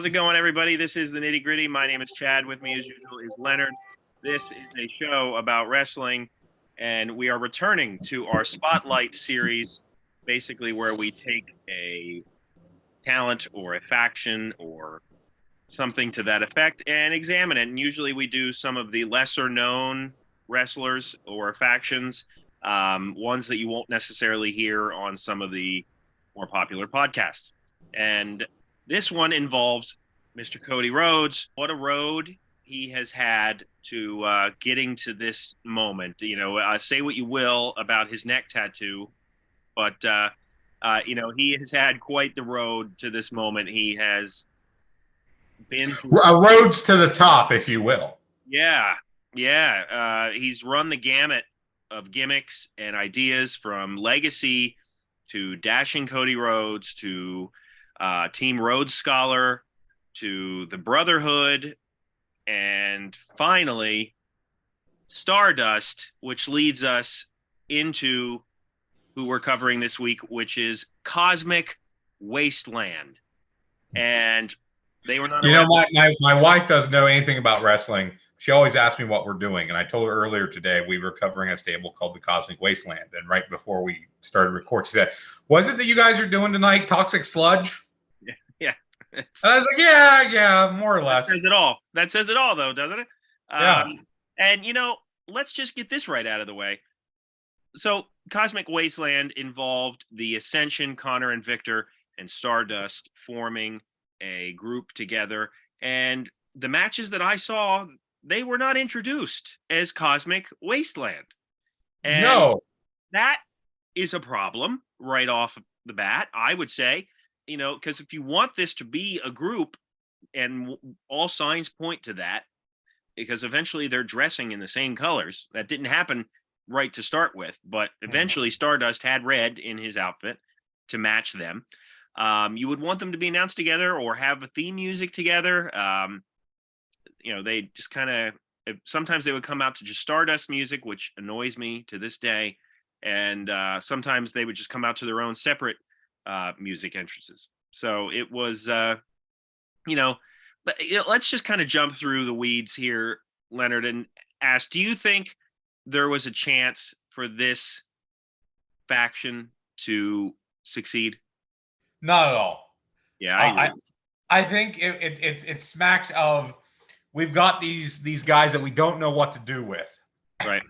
How's it going, everybody? This is the Nitty Gritty. My name is Chad. With me, as usual, is Leonard. This is a show about wrestling, and we are returning to our Spotlight series, basically where we take a talent or a faction or something to that effect and examine it. And usually we do some of the lesser known wrestlers or factions, ones that you won't necessarily hear on some of the more popular podcasts. And this one involves Mr. Cody Rhodes. What a road he has had to getting to this moment. Say what you will about his neck tattoo, but he has had quite the road to this moment. He has been roads to the top, if you will. Yeah. He's run the gamut of gimmicks and ideas, from Legacy to Dashing Cody Rhodes to Team Rhodes Scholar to the Brotherhood, and finally Stardust, which leads us into who we're covering this week, which is Cosmic Wasteland. And they were not. My wife doesn't know anything about wrestling. She always asks me what we're doing, and I told her earlier today we were covering a stable called the Cosmic Wasteland. And right before we started recording, she said, "Was it that you guys are doing tonight, Toxic Sludge?" Yeah. I was like, yeah, more or less. That says it all. That says it all, though, doesn't it? Yeah. And let's just get this right out of the way. So, Cosmic Wasteland involved the Ascension, Connor and Victor, and Stardust forming a group together. And the matches that I saw, they were not introduced as Cosmic Wasteland. And no, that is a problem right off the bat, I would say, because if you want this to be a group, and all signs point to that, because eventually they're dressing in the same colors. That didn't happen right to start with, but eventually Stardust had red in his outfit to match them. You would want them to be announced together or have a theme music together. They just kind of, sometimes they would come out to just Stardust music, which annoys me to this day. And sometimes they would just come out to their own separate music entrances. So it was, but let's just kind of jump through the weeds here, Leonard, and ask, do you think there was a chance for this faction to succeed? Not at all. Yeah, I think it smacks of, we've got these guys that we don't know what to do with. Right.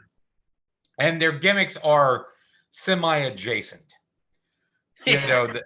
And their gimmicks are semi-adjacent. That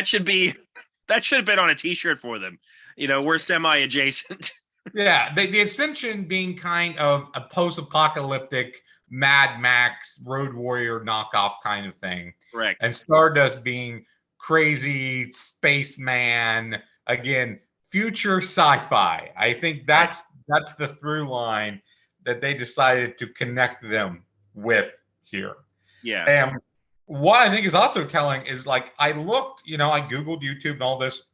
should have been on a t-shirt for them. We're semi-adjacent. Yeah, the Ascension being kind of a post-apocalyptic Mad Max Road Warrior knockoff kind of thing. Correct. And Stardust being crazy spaceman, again, future sci-fi. I think that's the through line that they decided to connect them with here. Yeah. And what I think is also telling is, like, I looked, I Googled YouTube and all this,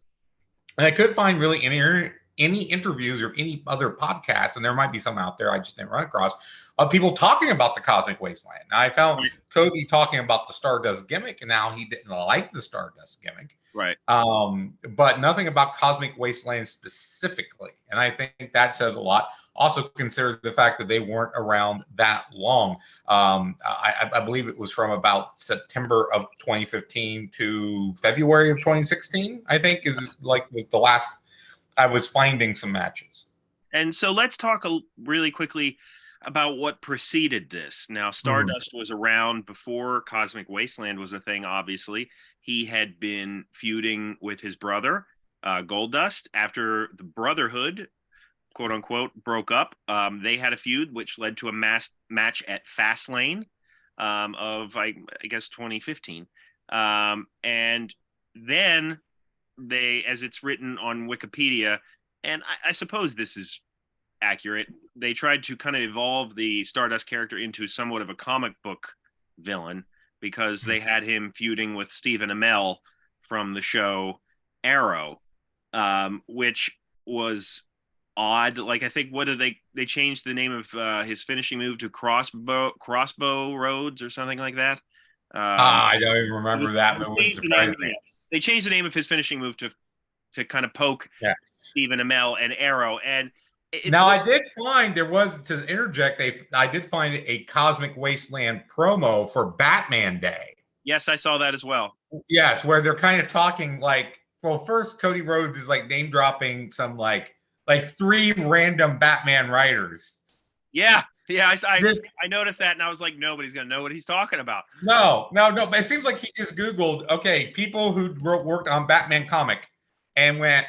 and I couldn't find really any interviews or any other podcasts, and there might be some out there I just didn't run across, of people talking about the Cosmic Wasteland. Now, I found Cody talking about the Stardust gimmick, and now he didn't like the Stardust gimmick. Right. But nothing about Cosmic Wasteland specifically. And I think that says a lot. Also consider the fact that they weren't around that long. I believe it was from about September of 2015 to February of 2016, I think, was the last I was finding some matches. And so let's talk really quickly about what preceded this. Now, Stardust was around before Cosmic Wasteland was a thing, obviously. He had been feuding with his brother, Goldust, after the Brotherhood, quote unquote, broke up. They had a feud, which led to a match at Fastlane of, I guess, 2015. And then they, as it's written on Wikipedia, and I suppose this is accurate, they tried to kind of evolve the Stardust character into somewhat of a comic book villain, because they had him feuding with Stephen Amell from the show Arrow, which was odd. Like, I think, what did they changed the name of his finishing move to Crossbow Rhodes or something like that. I don't even remember that. But they changed the name of his finishing move to to kind of poke Yeah. Stephen Amell and Arrow. And it's Now I did find there was, to interject, I did find a Cosmic Wasteland promo for Batman Day. yes, I saw that as well. Yes, where they're kind of talking like, well, first Cody Rhodes is like name dropping some like three random Batman writers. Yeah, yeah, This, I noticed that, and I was like, nobody's gonna know what he's talking about. no. But it seems like he just Googled, okay, people who worked on Batman comic, and went,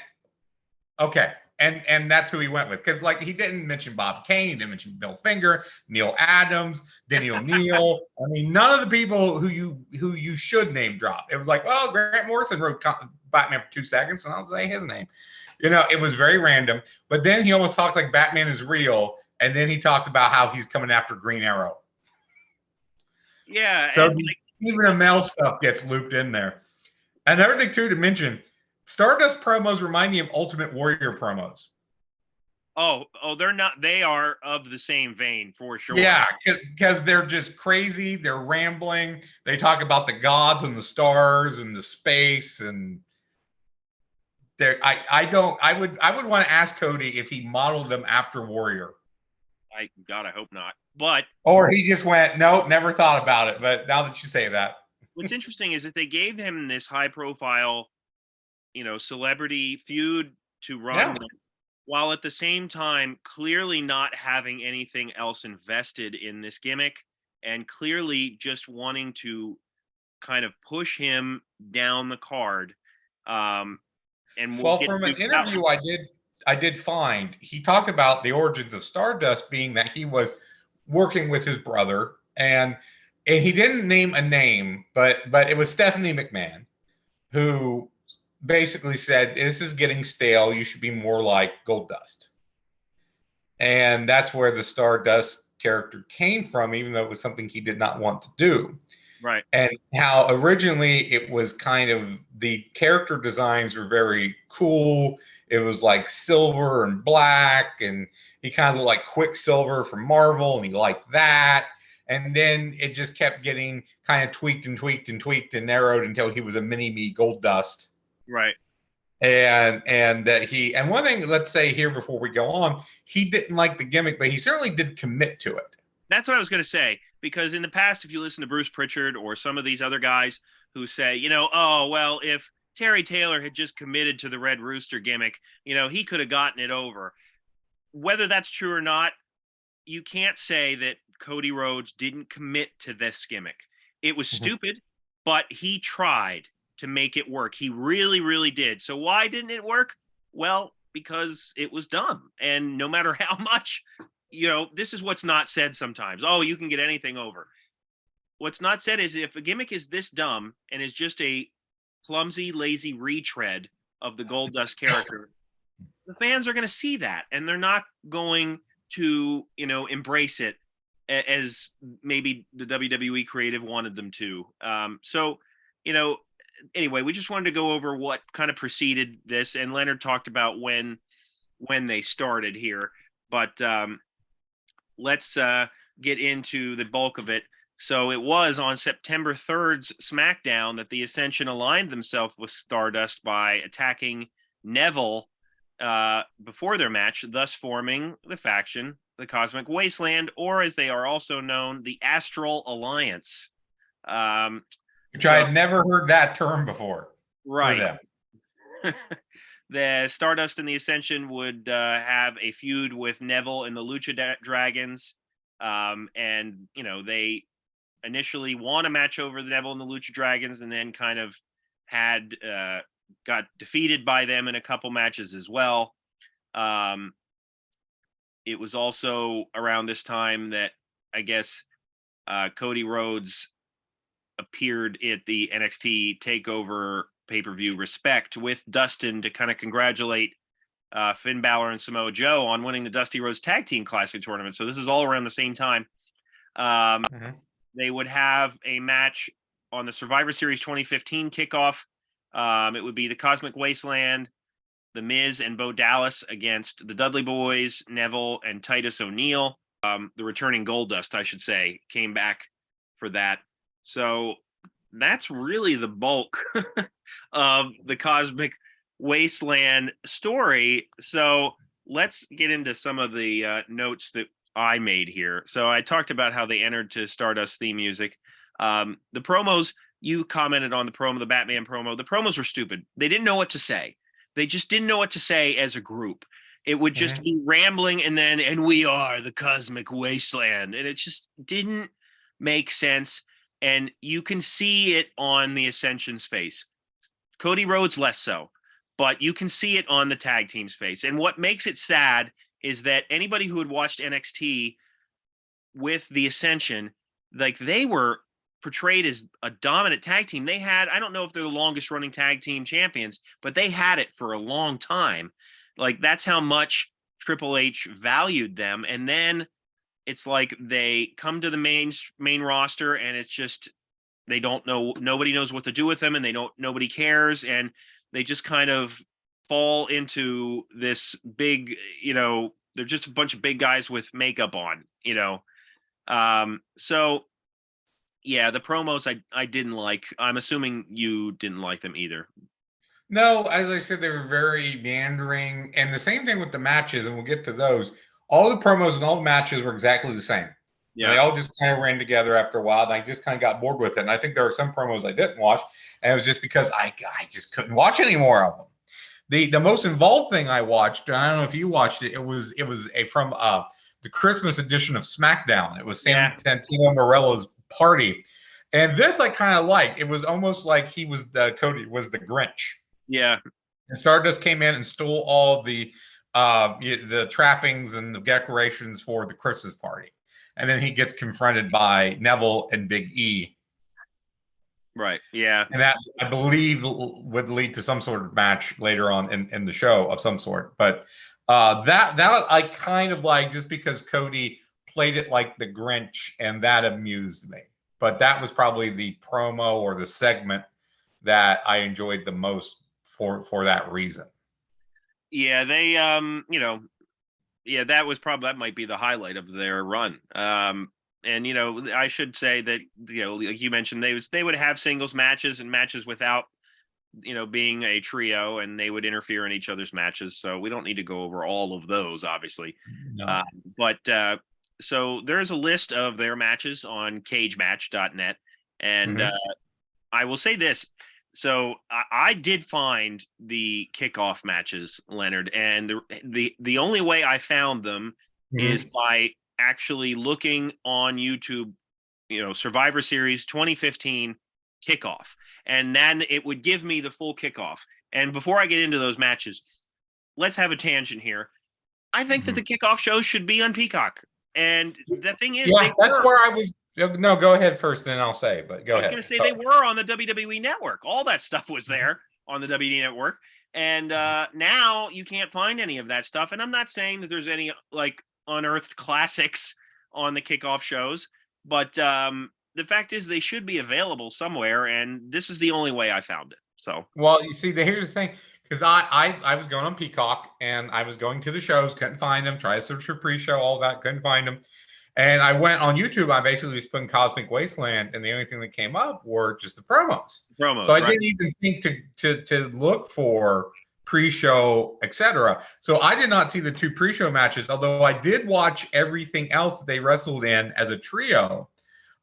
okay, and that's who he went with, because like he didn't mention Bob Kane, he didn't mention Bill Finger, Neil Adams, Denny O'Neil. I mean, none of the people who you should name drop. It was like, well, Grant Morrison wrote Batman for 2 seconds, and I'll say his name. You know, it was very random. But then he almost talks like Batman is real, and then he talks about how he's coming after Green Arrow. Yeah, so even Amell stuff gets looped in there. Another thing too to mention, Stardust promos remind me of Ultimate Warrior promos. Oh, they're not. They are of the same vein for sure. Yeah, because they're just crazy. They're rambling. They talk about the gods and the stars and the space, and I would want to ask Cody if he modeled them after Warrior. I hope not. But or he just went, nope, never thought about it. But now that you say that, what's interesting is that they gave him this high-profile, celebrity feud to run with, while at the same time clearly not having anything else invested in this gimmick, and clearly just wanting to kind of push him down the card. And from an interview I did find, he talked about the origins of Stardust being that he was working with his brother, and he didn't name a name, but it was Stephanie McMahon, who basically said, this is getting stale, you should be more like Goldust. And that's where the Stardust character came from, even though it was something he did not want to do. Right. And how originally it was kind of, the character designs were very cool. It was like silver and black, and he kind of looked like Quicksilver from Marvel, and he liked that. And then it just kept getting kind of tweaked and tweaked and tweaked and narrowed until he was a mini-me Goldust. Right. And one thing, let's say here before we go on, he didn't like the gimmick, but he certainly did commit to it. That's what I was going to say, because in the past, if you listen to Bruce Pritchard or some of these other guys who say, oh, well, if Terry Taylor had just committed to the Red Rooster gimmick, he could have gotten it over. Whether that's true or not, you can't say that Cody Rhodes didn't commit to this gimmick. It was stupid, but he tried to make it work. He really, really did. So why didn't it work? Well, because it was dumb. And no matter how much, this is what's not said sometimes. Oh, you can get anything over. What's not said is, if a gimmick is this dumb and is just a clumsy, lazy retread of the Goldust character, the fans are going to see that, and they're not going to, embrace it as maybe the WWE creative wanted them to. Anyway, we just wanted to go over what kind of preceded this, and Leonard talked about when they started here, but let's get into the bulk of it. So it was on September 3rd's SmackDown that the Ascension aligned themselves with Stardust by attacking Neville before their match, thus forming the faction, the Cosmic Wasteland, or as they are also known, the Astral Alliance. Which I had never heard that term before. Right. The Stardust and the Ascension would have a feud with Neville and the Lucha Dragons. And, they initially won a match over the Neville and the Lucha Dragons, and then kind of got defeated by them in a couple matches as well. It was also around this time that I guess Cody Rhodes appeared at the NXT TakeOver pay-per-view Respect with Dustin to kind of congratulate Finn Balor and Samoa Joe on winning the Dusty Rhodes Tag Team Classic tournament. So this is all around the same time. They would have a match on the Survivor Series 2015 kickoff. It would be the Cosmic Wasteland, The Miz and Bo Dallas against the Dudley Boys, Neville and Titus O'Neil. The returning Goldust, I should say, came back for that. So that's really the bulk of the Cosmic Wasteland story. So let's get into some of the notes that I made here. So I talked about how they entered to Stardust theme music. The promos, you commented on the Batman promo. The promos were stupid. They didn't know what to say. They just didn't know what to say as a group. It would just be rambling and we are the Cosmic Wasteland. And it just didn't make sense. And you can see it on the Ascension's face. Cody Rhodes less so, but you can see it on the tag team's face. And what makes it sad is that anybody who had watched NXT with the Ascension, like they were portrayed as a dominant tag team. They had, I don't know if they're the longest running tag team champions, but they had it for a long time. Like that's how much Triple H valued them. And then it's like they come to the main roster and it's just they don't know, nobody knows what to do with them, and nobody cares, and they just kind of fall into this big, they're just a bunch of big guys with makeup on, so yeah, the promos I didn't like. I'm assuming you didn't like them either. No, as I said, they were very meandering, and the same thing with the matches, and we'll get to those. All the promos and all the matches were exactly the same. Yeah. They all just kind of ran together after a while, and I just kind of got bored with it. And I think there are some promos I didn't watch, and it was just because I just couldn't watch any more of them. The most involved thing I watched, I don't know if you watched it, it was from the Christmas edition of SmackDown. It was Santino Marella's party. And this I kind of liked. It was almost like he was Cody was the Grinch. Yeah. And Stardust came in and stole all the trappings and the decorations for the Christmas party. And then he gets confronted by Neville and Big E. Right. Yeah. And that, I believe, would lead to some sort of match later on in the show of some sort. But that I kind of like, just because Cody played it like the Grinch, and that amused me. But that was probably the promo or the segment that I enjoyed the most for that reason. Yeah, they that might be the highlight of their run. And I should say that like you mentioned, they would have singles matches and matches without being a trio, and they would interfere in each other's matches. So we don't need to go over all of those, obviously. No. So there's a list of their matches on cagematch.net, and I will say this. So I did find the kickoff matches, Leonard, and the only way I found them is by actually looking on YouTube, Survivor Series 2015 kickoff, and then it would give me the full kickoff. And before I get into those matches, let's have a tangent here. I think that the kickoff shows should be on Peacock. And the thing is, that's where I was. No, go ahead first, then I'll say. But go ahead. I was going to say they were on the WWE Network. All that stuff was there on the WWE Network, and now you can't find any of that stuff. And I'm not saying that there's any like unearthed classics on the kickoff shows, but the fact is they should be available somewhere, and this is the only way I found it. So, well, you see, here's the thing, because I was going on Peacock, and I was going to the shows, couldn't find them, tried to search for pre-show, all that, couldn't find them. And I went on YouTube. I basically just put in Cosmic Wasteland, and the only thing that came up were just the promos. So I didn't even think to look for pre-show, etc. So I did not see the two pre-show matches, although I did watch everything else that they wrestled in as a trio,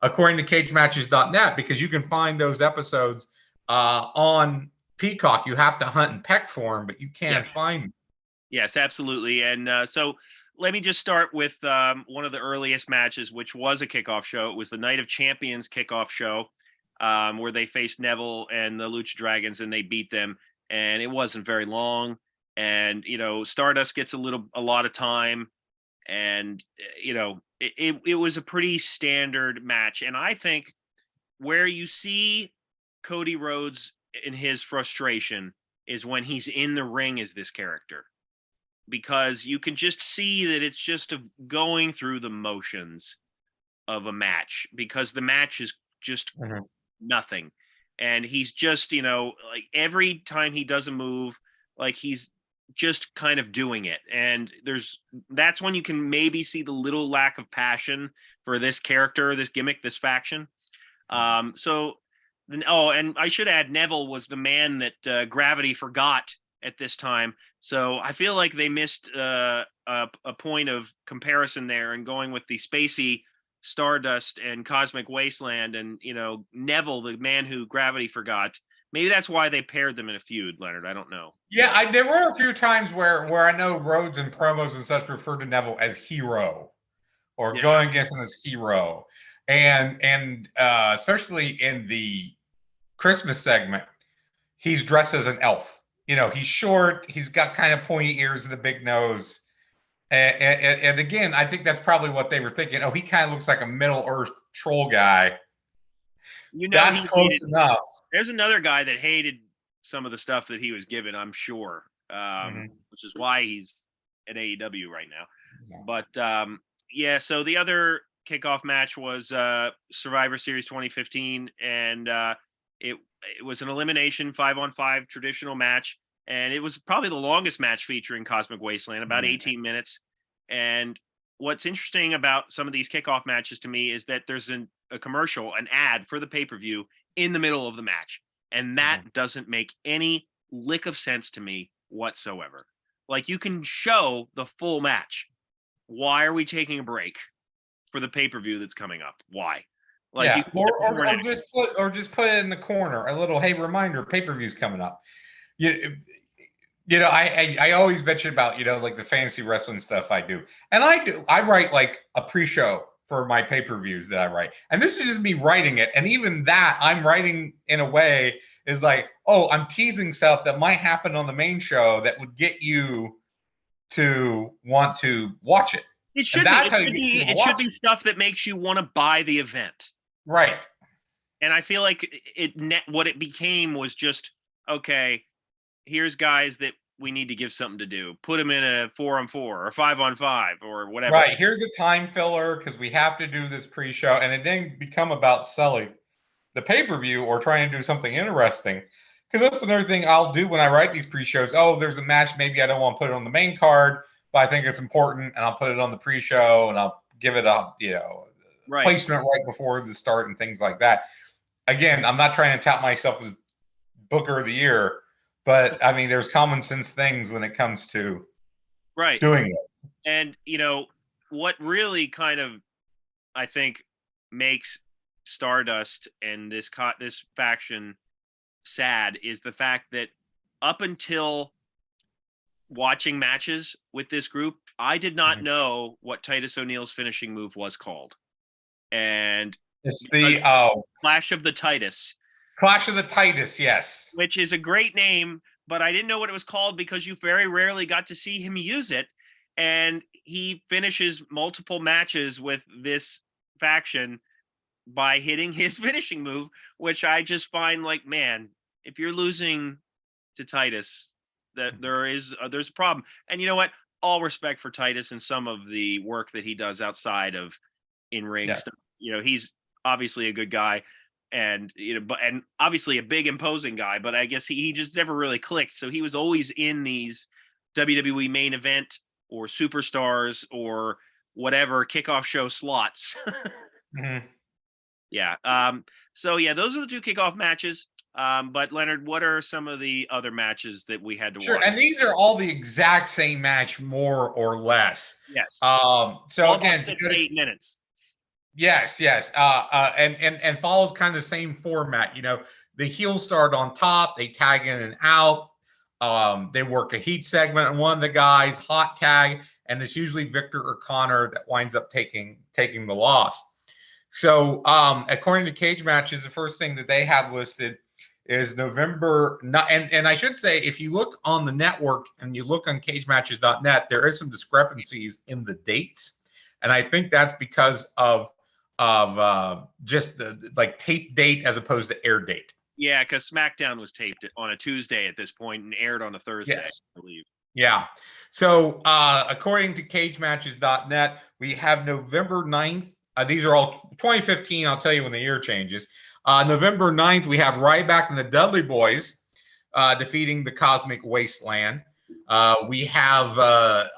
according to cagematches.net, because you can find those episodes on Peacock. You have to hunt and peck for them, but you can find them. Yes, absolutely. And so let me just start with one of the earliest matches, which was a kickoff show. It was the Night of Champions kickoff show, where they faced Neville and the Lucha Dragons, and they beat them. And it wasn't very long. And Stardust gets a lot of time, and it was a pretty standard match. And I think where you see Cody Rhodes in his frustration is when he's in the ring as this character, because you can just see that it's just going through the motions of a match, because the match is just nothing. And he's just, like every time he does a move, like he's just kind of doing it. And that's when you can maybe see the little lack of passion for this character, this gimmick, this faction. And I should add, Neville was the man that Gravity forgot at this time. So I feel like they missed a point of comparison there, and going with the spacey Stardust and Cosmic Wasteland, and Neville, the man who gravity forgot. Maybe that's why they paired them in a feud, Leonard. I don't know. Yeah, there were a few times where I know Rhodes and promos and such referred to Neville as hero, or going against him as hero, and especially in the Christmas segment, he's dressed as an elf. He's short, he's got kind of pointy ears and a big nose. And again, I think that's probably what they were thinking. Oh, he kind of looks like a Middle Earth troll guy. That's close enough. There's another guy that hated some of the stuff that he was given, I'm sure, which is why he's at AEW right now. Yeah. But so the other kickoff match was Survivor Series 2015, and it was an elimination 5-on-5 traditional match, and it was probably the longest match featuring Cosmic Wasteland, about 18 minutes. And what's interesting about some of these kickoff matches to me is that there's a commercial, an ad for the pay-per-view in the middle of the match, and that doesn't make any lick of sense to me whatsoever. Like, you can show the full match. Why are we taking a break for the pay-per-view that's coming up? Why? Like, or just put it in the corner, a little, hey, reminder, pay-per-view's coming up. I always mention about like the fantasy wrestling stuff I do, and I write like a pre-show for my pay-per-views that I write, and this is just me writing it, and even that I'm writing in a way is like, oh, I'm teasing stuff that might happen on the main show that would get you to want to watch it. It should be stuff that makes you want to buy the event. Right. And I feel like what it became was just, okay, here's guys that we need to give something to do. Put them in a 4-on-4 or 5-on-5 or whatever. Right. Here's a time filler because we have to do this pre-show. And it didn't become about selling the pay-per-view or trying to do something interesting. Because that's another thing I'll do when I write these pre-shows. Oh, there's a match. Maybe I don't want to put it on the main card, but I think it's important, and I'll put it on the pre-show, and I'll give it a placement right before the start and things like that. Again, I'm not trying to tout myself as Booker of the Year, but I mean, there's common sense things when it comes to doing it. And what really kind of, I think, makes Stardust and this faction sad is the fact that up until watching matches with this group, I did not know what Titus O'Neil's finishing move was called. And it's the Clash of the Titus. Clash of the Titus, yes. Which is a great name, but I didn't know what it was called because you very rarely got to see him use it. And he finishes multiple matches with this faction by hitting his finishing move, which I just find like, man, if you're losing to Titus, that there's a problem. And you know what? All respect for Titus and some of the work that he does outside of in-ring stuff. He's obviously a good guy, and and obviously a big imposing guy, but I guess he just never really clicked. So he was always in these WWE main event or superstars or whatever kickoff show slots. So those are the two kickoff matches. But Leonard, what are some of the other matches that we had to watch? Sure, and these are all the exact same match, more or less. Yes. So all again, 6 to 8 minutes. Yes. And follows kind of the same format. The heels start on top, they tag in and out. They work a heat segment on one of the guys, hot tag, and it's usually Victor or Connor that winds up taking the loss. So according to Cage Matches, the first thing that they have listed is November. And I should say, if you look on the network and you look on cagematches.net, there is some discrepancies in the dates. And I think that's because of just the tape date as opposed to air date. Yeah, because SmackDown was taped on a Tuesday at this point and aired on a Thursday, yes. I believe. Yeah. So according to cagematches.net, we have November 9th. These are all 2015. I'll tell you when the year changes. November 9th, we have Ryback and the Dudley Boys defeating the Cosmic Wasteland. We have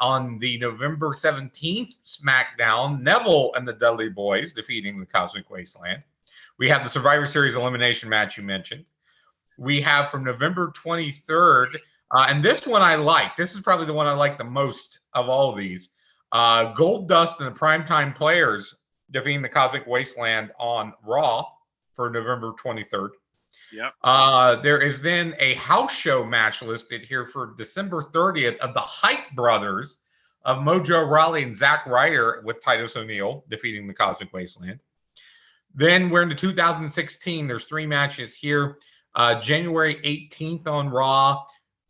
on the November 17th SmackDown, Neville and the Dudley Boys defeating the Cosmic Wasteland. We have the Survivor Series elimination match you mentioned. We have from November 23rd, And this one I like. This is probably the one I like the most of all of these. Gold Dust and the Primetime Players defeating the Cosmic Wasteland on Raw for November 23rd. Yep. There is then a house show match listed here for December 30th of the Hype Brothers of Mojo Rawley and Zack Ryder with Titus O'Neil defeating the Cosmic Wasteland. Then we're into 2016. There's 3 matches here. January 18th on Raw.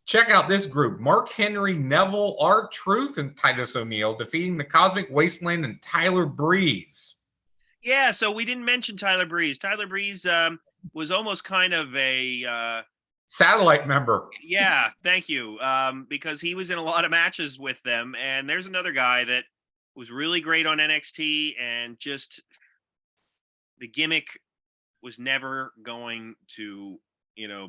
Check out this group. Mark Henry, Neville, R-Truth, and Titus O'Neil defeating the Cosmic Wasteland and Tyler Breeze. Yeah, so we didn't mention Tyler Breeze. Tyler Breeze was almost kind of a satellite member. Yeah, thank you. Because he was in a lot of matches with them. And there's another guy that was really great on NXT, and just the gimmick was never going to,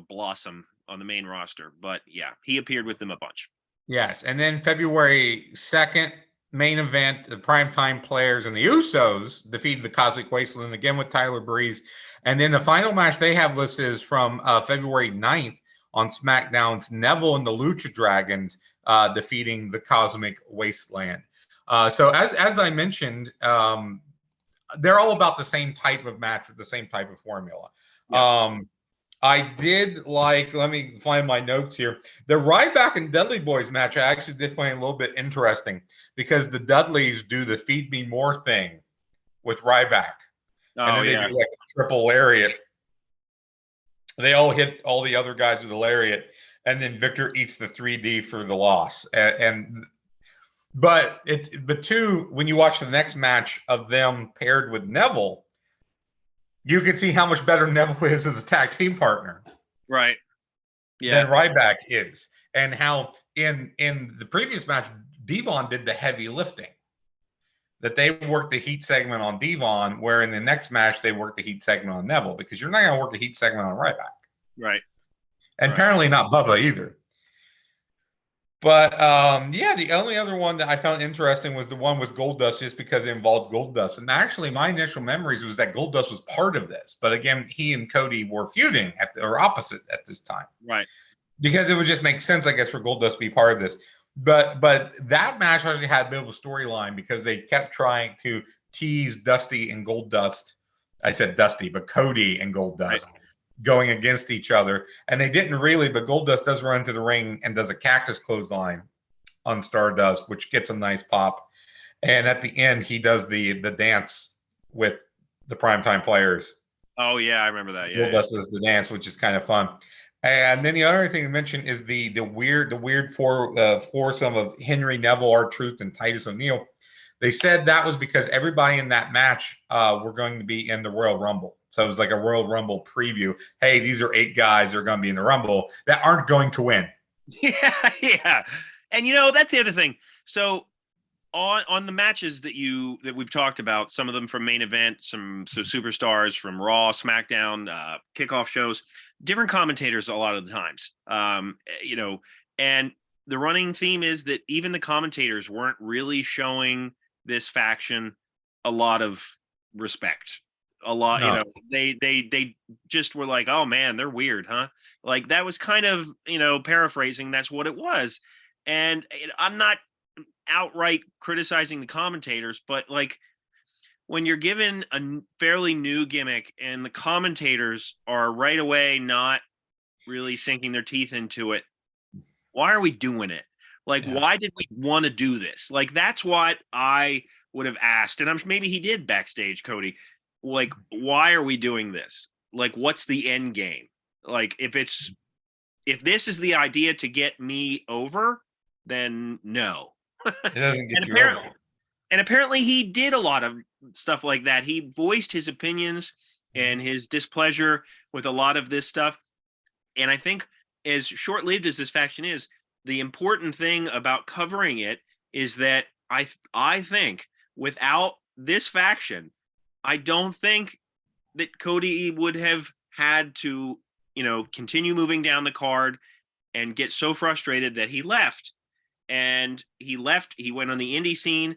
blossom on the main roster. But yeah, he appeared with them a bunch. Yes. And then February 2nd, main event, the Primetime Players and the Usos defeated the Cosmic Wasteland again with Tyler Breeze. And then the final match they have listed is from February 9th on SmackDown's Neville and the Lucha Dragons defeating the Cosmic Wasteland. So as I mentioned, they're all about the same type of match with the same type of formula. Yes. I did like, let me find my notes here. The Ryback and Dudley Boys match, I actually did find a little bit interesting because the Dudleys do the feed me more thing with Ryback. And then they do like a triple lariat. They all hit all the other guys with the lariat, and then Victor eats the 3D for the loss. But two, when you watch the next match of them paired with Neville, you can see how much better Neville is as a tag team partner. Right. Yeah. Than Ryback is. And how in the previous match, Devon did the heavy lifting. That they worked the heat segment on Devon, where in the next match they worked the heat segment on Neville, because you're not going to work a heat segment on Ryback. Right. And apparently not Bubba either. But yeah, the only other one that I found interesting was the one with Goldust, just because it involved Goldust. And actually, my initial memories was that Goldust was part of this. But again, he and Cody were feuding or opposite at this time. Right. Because it would just make sense, I guess, for Goldust to be part of this. But that match actually had a bit of a storyline because they kept trying to tease Dusty and Goldust. I said Dusty, but Cody and Goldust. Right. Going against each other, and they didn't really, but Goldust does run into the ring and does a cactus clothesline on Stardust, which gets a nice pop. And at the end, he does the dance with the Primetime Players. Oh yeah, I remember that. Yeah, Goldust does the dance, which is kind of fun. And then the other thing to mention is the weird foursome of Henry, Neville, R-Truth, and Titus O'Neil. They said that was because everybody in that match were going to be in the Royal Rumble. So it was like a Royal Rumble preview. Hey, these are 8 guys that are going to be in the Rumble that aren't going to win. Yeah. And that's the other thing. So on the matches that we've talked about, some of them from main event, some superstars from Raw, SmackDown, kickoff shows, different commentators a lot of the times. And the running theme is that even the commentators weren't really showing this faction a lot of respect. A lot, no. They just were like, oh man, they're weird, huh? Like that was kind of, paraphrasing, that's what it was. And I'm not outright criticizing the commentators, but like when you're given a fairly new gimmick and the commentators are right away not really sinking their teeth into it, why are we doing it? Like, why did we want to do this? Like, that's what I would have asked. And maybe he did backstage, Cody. Like, why are we doing this? Like, what's the end game? Like, if this is the idea to get me over, then no. It doesn't get you over. And apparently he did a lot of stuff like that. He voiced his opinions and his displeasure with a lot of this stuff. And I think as short-lived as this faction is, the important thing about covering it is that I think without this faction, I don't think that Cody would have had to, continue moving down the card and get so frustrated that he left. And he went on the indie scene.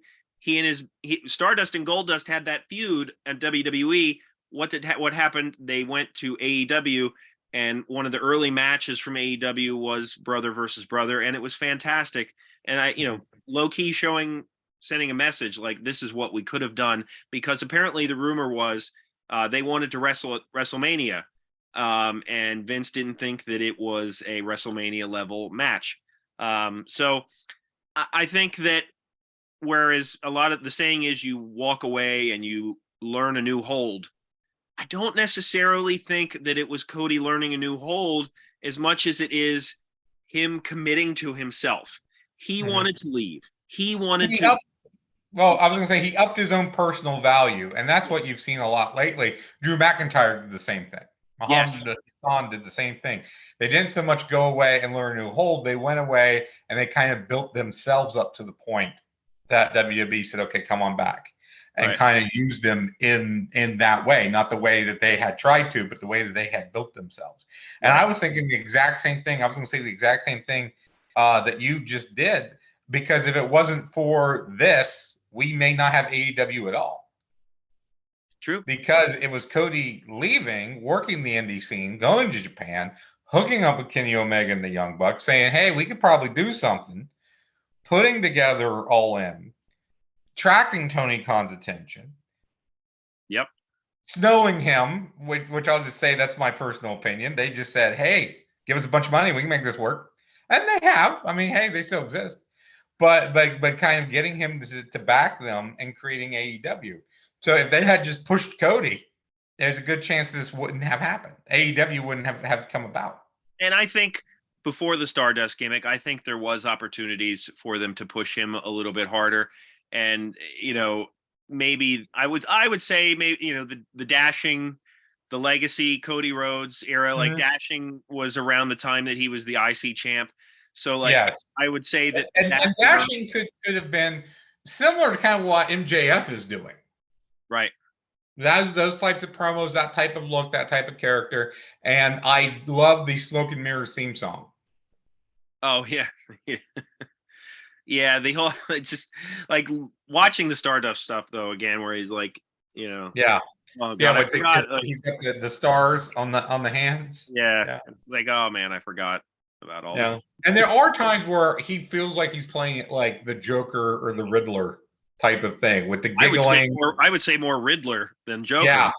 Stardust and Goldust had that feud at WWE. What happened? They went to AEW And one of the early matches from AEW was brother versus brother, and it was fantastic. And I, low key sending a message like, this is what we could have done, because apparently the rumor was they wanted to wrestle at WrestleMania. And Vince didn't think that it was a WrestleMania level match. So I think that whereas a lot of the saying is you walk away and you learn a new hold, I don't necessarily think that it was Cody learning a new hold as much as it is him committing to himself. He wanted to leave. He wanted to. Well, I was going to say he upped his own personal value, and that's what you've seen a lot lately. Drew McIntyre did the same thing. Muhammad Hassan did the same thing. They didn't so much go away and learn a new hold. They went away and they kind of built themselves up to the point that WWE said, okay, come on back. And kind of used them in that way, not the way that they had tried to, but the way that they had built themselves. And I was thinking the exact same thing. I was going to say the exact same thing that you just did, because if it wasn't for this, we may not have AEW at all. True. Because it was Cody leaving, working the indie scene, going to Japan, hooking up with Kenny Omega and the Young Bucks, saying, hey, we could probably do something, putting together All In, attracting Tony Khan's attention. Yep. Snowing him, which I'll just say that's my personal opinion. They just said, hey, give us a bunch of money. We can make this work. And they have. I mean, hey, they still exist. But kind of getting him to back them and creating AEW. So if they had just pushed Cody, there's a good chance this wouldn't have happened. AEW wouldn't have come about. And I think before the Stardust gimmick, I think there was opportunities for them to push him a little bit harder. And, maybe I would say maybe, the dashing, the legacy Cody Rhodes era, like dashing was around the time that he was the IC champ. So like, I would say that. And dashing could have been similar to kind of what MJF is doing. Right. Those types of promos, that type of look, that type of character. And I love the Smoke and Mirrors theme song. Oh, yeah. Yeah, the whole, it's just like watching the Stardust stuff though, again, where he's like, Yeah. Oh, God, yeah, he's got the stars on the hands. Yeah. It's like, oh man, I forgot about all that. And there are times where he feels like he's playing it like the Joker or the Riddler type of thing with the giggling. I would say more Riddler than Joker. Yeah.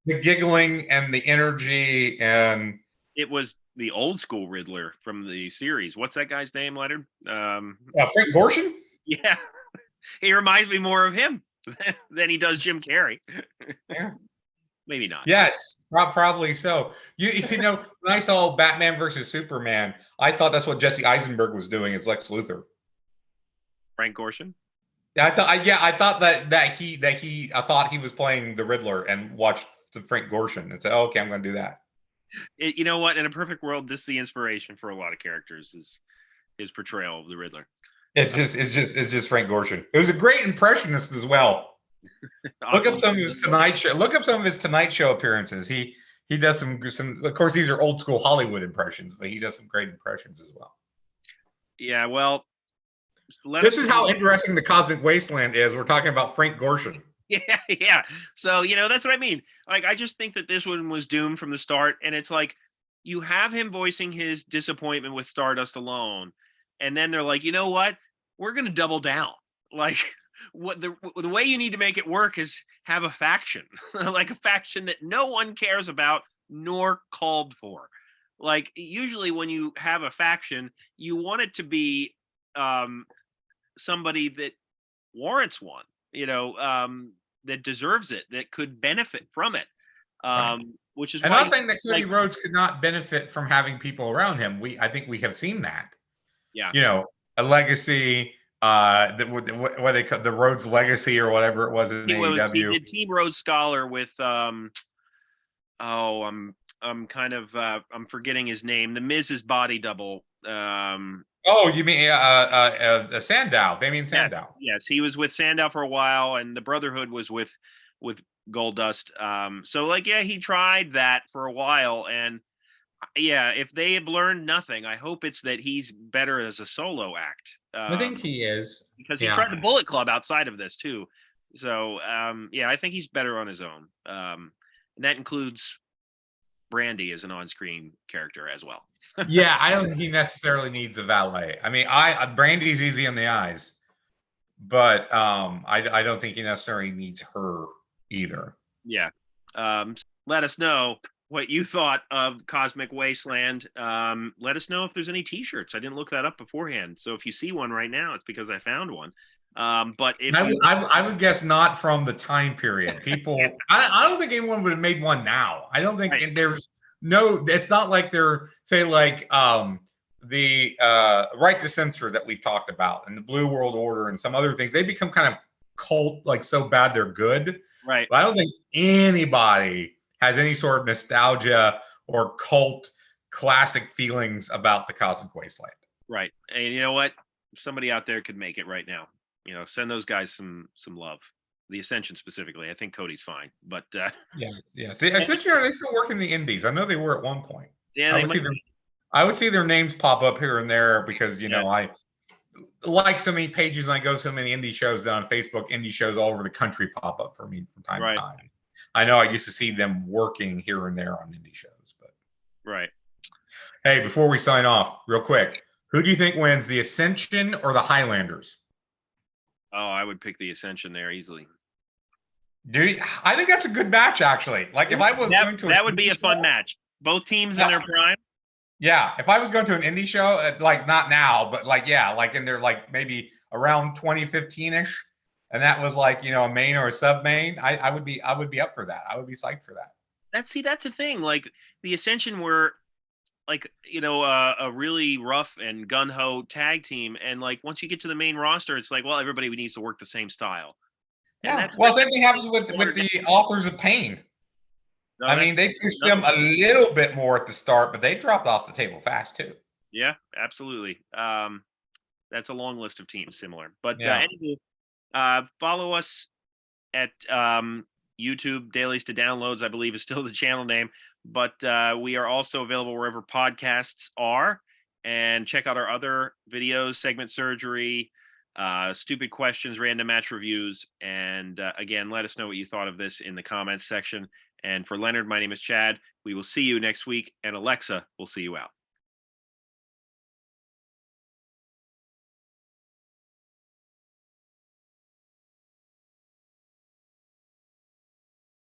The giggling and the energy, and it was the old school Riddler from the series. What's that guy's name, Leonard? Frank Gorshin? Yeah. He reminds me more of him than he does Jim Carrey. Yeah. Maybe not. Yes, probably so. You know, when I saw Batman versus Superman, I thought that's what Jesse Eisenberg was doing as Lex Luthor. Frank Gorshin? I thought that he was playing the Riddler and watched the Frank Gorshin and said, oh, okay, I'm going to do that. You know what? In a perfect world, this is the inspiration for a lot of characters, is his portrayal of the Riddler. It's just Frank Gorshin. It was a great impressionist as well. Look up some of his Tonight Show. Look up some of his Tonight Show appearances. He does some. Of course, these are old school Hollywood impressions, but he does some great impressions as well. Yeah, well, this is how interesting the Cosmic Wasteland is. We're talking about Frank Gorshin. Yeah. So, that's what I mean. Like, I just think that this one was doomed from the start. And it's like, you have him voicing his disappointment with Stardust alone. And then they're like, you know what? We're going to double down. Like, what the way you need to make it work is have a faction, like a faction that no one cares about nor called for. Like, usually when you have a faction, you want it to be somebody that warrants one, that deserves it, that could benefit from it. Right. Which is I'm not saying that Cody Rhodes could not benefit from having people around him. I think we have seen that. Yeah. A legacy, what they call the Rhodes legacy or whatever it was in AEW. He did Team Rhodes Scholar with I'm forgetting his name. The Miz's body double. You mean Sandow, Damien Sandow? Yes, he was with Sandow for a while, and the Brotherhood was with Goldust. So he tried that for a while, and if they have learned nothing, I hope it's that he's better as a solo act. I think he is, because he tried the Bullet Club outside of this too. So I think he's better on his own, and that includes Brandy is an on-screen character as well. Yeah, I don't think he necessarily needs a valet. I mean, Brandy's easy on the eyes, but I don't think he necessarily needs her either. Yeah. Let us know what you thought of Cosmic Wasteland. Let us know if there's any T-shirts. I didn't look that up beforehand, so if you see one right now, it's because I found one. But if I would guess not from the time period. People, I don't think anyone would have made one now. I don't think there's no. It's not like they're say like the right to censor that we've talked about and the Blue World Order and some other things. They become kind of cult, like so bad they're good. Right. But I don't think anybody has any sort of nostalgia or cult classic feelings about the Cosmic Wasteland. Right. And you know what? Somebody out there could make it right now. Send those guys some love. The Ascension specifically. I think Cody's fine, but yeah. See, Ascension, are they still working the indies? I know they were at one point. Yeah, I would see their names pop up here and there because I like so many pages and I go to so many indie shows on Facebook. Indie shows all over the country pop up for me from time to time. I know I used to see them working here and there on indie shows, but right. Hey, before we sign off, real quick, who do you think wins, the Ascension or the Highlanders? Oh, I would pick the Ascension there easily. Dude, I think that's a good match, actually. Like, if I was going to that would be a fun match. Both teams in their prime. Yeah, if I was going to an indie show, like not now, but like like in their like maybe around 2015-ish, and that was like a main or a sub main, I would be up for that. I would be psyched for that. That's the thing. Like the Ascension were like a really rough and gun-ho tag team, and like once you get to the main roster, it's like, well, everybody needs to work the same style. Yeah. Well, same thing happens with the Authors of Pain. No, I mean, they pushed them a little bit more at the start, but they dropped off the table fast too. Yeah, absolutely. That's a long list of teams similar. But anyway, follow us at YouTube. Dailies to Downloads, I believe, is still the channel name. But we are also available wherever podcasts are. And check out our other videos, Segment Surgery, Stupid Questions, Random Match Reviews. And again, let us know what you thought of this in the comments section. And for Leonard, my name is Chad. We will see you next week. And Alexa, we'll see you out.